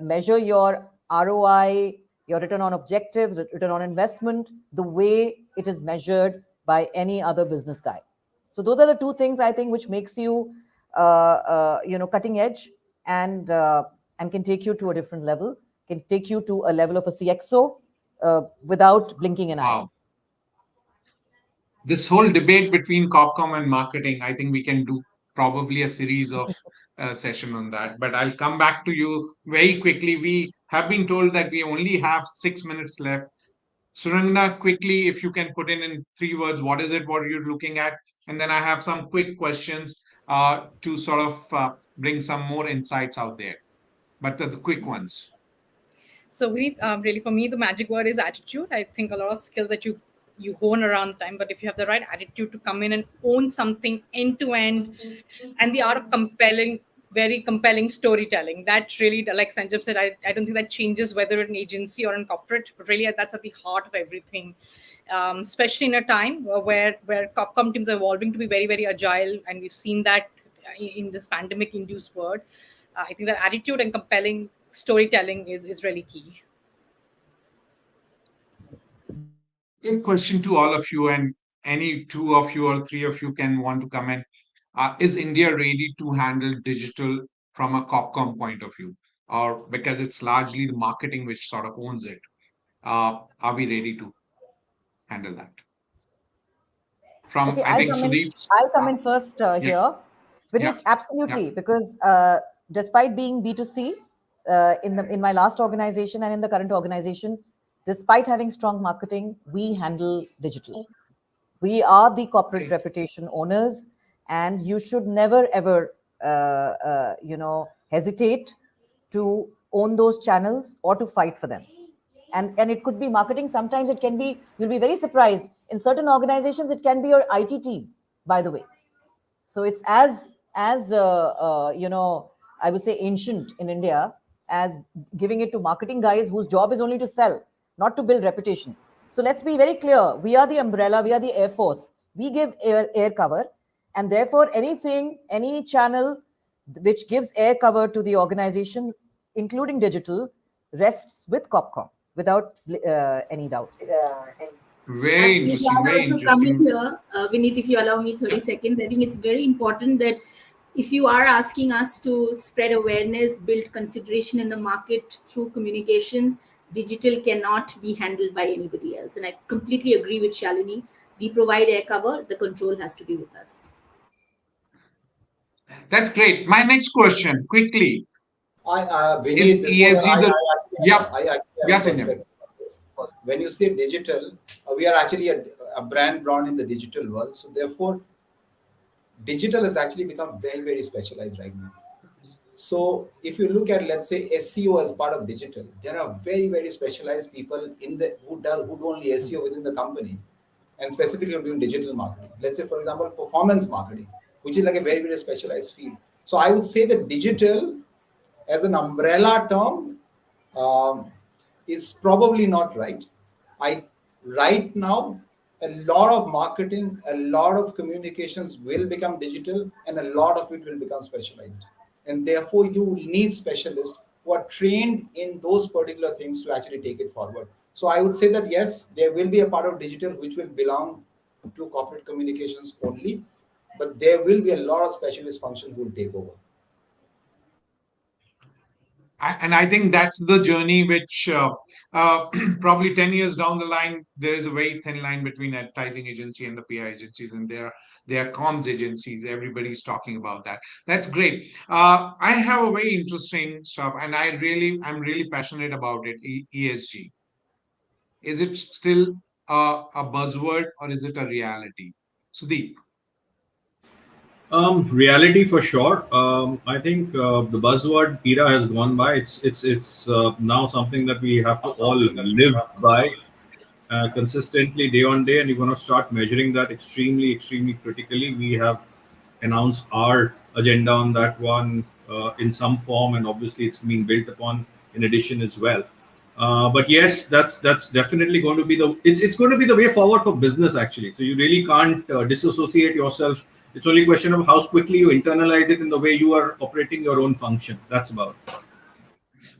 measure your ROI, your return on objectives, return on investment, the way it is measured by any other business guy. So those are the two things I think which makes you, cutting edge, and can take you to a different level, can take you to a level of a CXO without blinking an eye. Wow. This whole debate between Copcom and marketing, I think we can do probably a series of session on that. But I'll come back to you very quickly. We have been told that we only have 6 minutes left. Surangna, quickly, if you can put in 3 words, what is it, what are you looking at? And then I have some quick questions to sort of bring some more insights out there. But the quick ones. So we really, for me, the magic word is attitude. I think a lot of skills that you hone around time, but if you have the right attitude to come in and own something end to end, and the art of very compelling storytelling, that really, like Sanjay said, I don't think that changes whether an agency or in corporate, but really that's at the heart of everything. Especially in a time where Copcom teams are evolving to be very, very agile, and we've seen that in this pandemic induced world. I think that attitude and compelling storytelling is really key. Good question to all of you, and any two of you or three of you can want to comment. Is India ready to handle digital from a Copcom point of view, or because it's largely the marketing which sort of owns it? Are we ready to handle that? From Okay, I think Sudeep's. I'll come in first Yeah, here. yeah, Vineet, yeah. absolutely, because despite being B2C in my last organization and in the current organization, despite having strong marketing, we handle digital. We are the corporate Right. reputation owners, and you should never ever, hesitate to own those channels or to fight for them. And it could be marketing. Sometimes it can be. You'll be very surprised. In certain organizations, it can be your IT team, by the way. So it's as I would say ancient in India as giving it to marketing guys whose job is only to sell, not to build reputation. So let's be very clear. We are the umbrella. We are the air force. We give air cover, and therefore any channel which gives air cover to the organization, including digital, rests with Copcom without any doubts. Very Absolutely. interesting. I'll Very also come in interesting. here, Vineet, if you allow me 30 seconds. I think it's very important that if you are asking us to spread awareness, build consideration in the market through communications, digital cannot be handled by anybody else. And I completely agree with Shalini. We provide air cover, the control has to be with us. That's great. My next question, quickly, Vineet, is before ESG the? I Yep. actually have a Yes, India. perspective on this. When you say digital, we are actually a brand born in the digital world. So therefore, digital has actually become very, very specialized right now. So if you look at, let's say, SEO as part of digital, there are very, very specialized people in the who do only SEO within the company, and specifically doing digital marketing. Let's say, for example, performance marketing, which is like a very, very specialized field. So I would say that digital as an umbrella term um, is probably not right. I Right now, a lot of marketing, a lot of communications will become digital, and a lot of it will become specialized. And therefore, you need specialists who are trained in those particular things to actually take it forward. So I would say that yes, there will be a part of digital which will belong to corporate communications only, but there will be a lot of specialist function who will take over. And I think that's the journey which probably 10 years down the line, there is a very thin line between advertising agency and the PR agencies, and there are comms agencies. Everybody's talking about that. That's great. I have a very interesting stuff, and I'm really passionate about it. ESG. Is it still a buzzword or is it a reality? Sudeep. Reality for sure. I think the buzzword era has gone by. It's now something that we have to all live by consistently day on day, and you're going to start measuring that extremely critically. We have announced our agenda on that one in some form, and obviously it's being built upon in addition as well. But yes, that's definitely going to be it's going to be the way forward for business actually. So you really can't disassociate yourself. It's only a question of how quickly you internalize it in the way you are operating your own function. That's about it.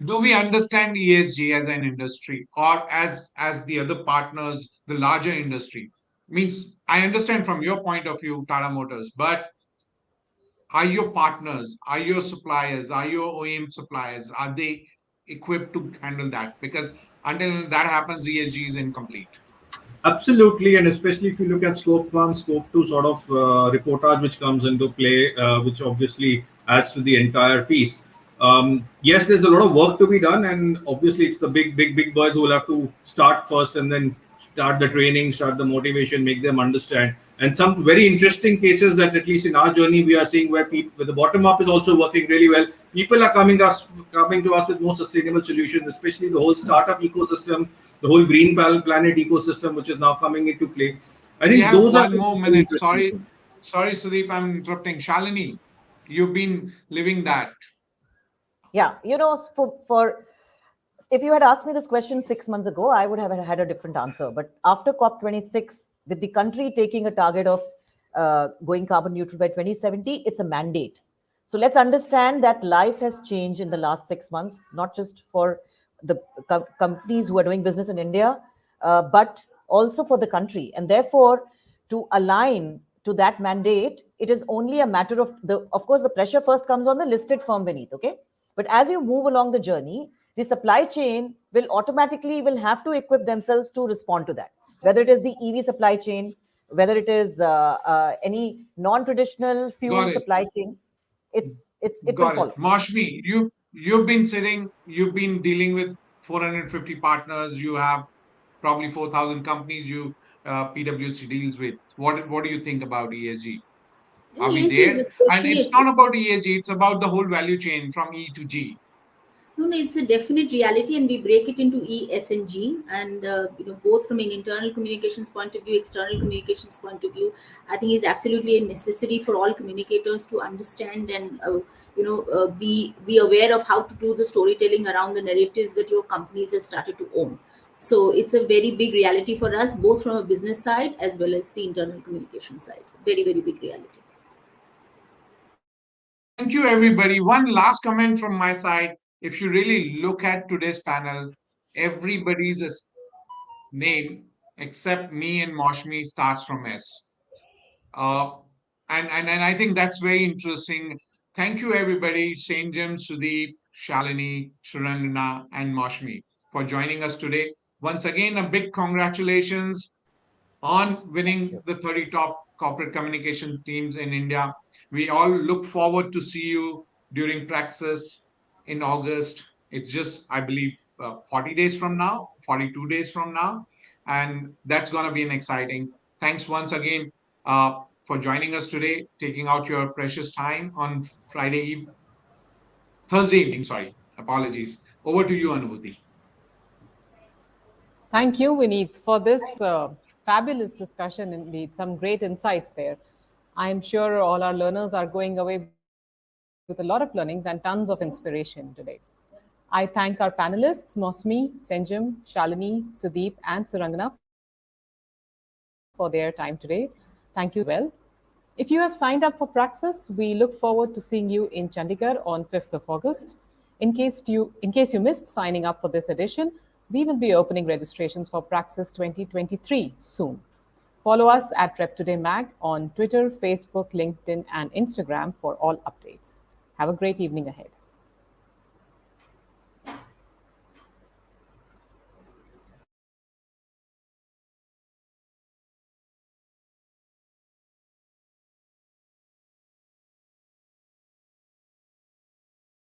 Do we understand ESG as an industry or as the other partners, the larger industry? Means I understand from your point of view, Tata Motors, but are your partners, are your suppliers, are your OEM suppliers, are they equipped to handle that? Because until that happens, ESG is incomplete. Absolutely, and especially if you look at scope one, scope two sort of reportage which comes into play, which obviously adds to the entire piece. Yes, there's a lot of work to be done, and obviously it's the big boys who will have to start first and then start the training, start the motivation, make them understand. And some very interesting cases that at least in our journey we are seeing where people, where the bottom up is also working really well. People are coming to us with more sustainable solutions, especially the whole startup ecosystem, the whole planet ecosystem, which is now coming into play. I We think have those are one more very minute. interesting things. Sorry, Sudeep, I'm interrupting. Shalini, you've been living that. Yeah, for if you had asked me this question 6 months ago, I would have had a different answer. But after COP26, with the country taking a target of going carbon neutral by 2070, it's a mandate. So let's understand that life has changed in the last 6 months, not just for the companies who are doing business in India, but also for the country. And therefore, to align to that mandate, it is only a matter of of course, the pressure first comes on the listed firm beneath, okay? But as you move along the journey, the supply chain will automatically will have to equip themselves to respond to that, whether it is the EV supply chain, whether it is any non-traditional Got fuel it. supply chain. It will Got it. follow. Mashmi, you've been dealing with 450 partners. You have probably 4,000 companies you PwC deals with. What do you think about ESG? And Are we ESG is there? And especially it's not about ESG, it's about the whole value chain from E to G. no, no, it's a definite reality, and we break it into E, S, and G, and both from an internal communications point of view, external communications point of view. I think is absolutely necessary for all communicators to understand and be aware of how to do the storytelling around the narratives that your companies have started to own. So it's a very big reality for us, both from a business side as well as the internal communication side. Very, very big reality. Thank you, everybody. One last comment from my side. If you really look at today's panel, everybody's name except me and Moshmi starts from S. Uh, and I think that's very interesting. Thank you, everybody, Sanjam, Sudeep, Shalini, Surangana, and Moshmi for joining us today. Once again, a big congratulations on Thank winning you. the 30 top corporate communication teams in India. We all look forward to see you during Praxis in August. It's just, I believe, 40 days from now, 42 days from now. And that's going to be an exciting. Thanks once again for joining us today, taking out your precious time on Thursday evening, sorry. Apologies. Over to you, Anubhuti. Thank you, Vineet, for this fabulous discussion. Indeed, some great insights there. I'm sure all our learners are going away with a lot of learnings and tons of inspiration today. I thank our panelists, Mosmi, Senjum, Shalini, Sudeep, and Surangana for their time today. Thank you so much, and wish you all the very best. If you have signed up for Praxis, we look forward to seeing you in Chandigarh on 5th of August. In case you missed signing up for this edition, we will be opening registrations for Praxis 2023 soon. Follow us at Rep Today Mag on Twitter, Facebook, LinkedIn, and Instagram for all updates. Have a great evening ahead.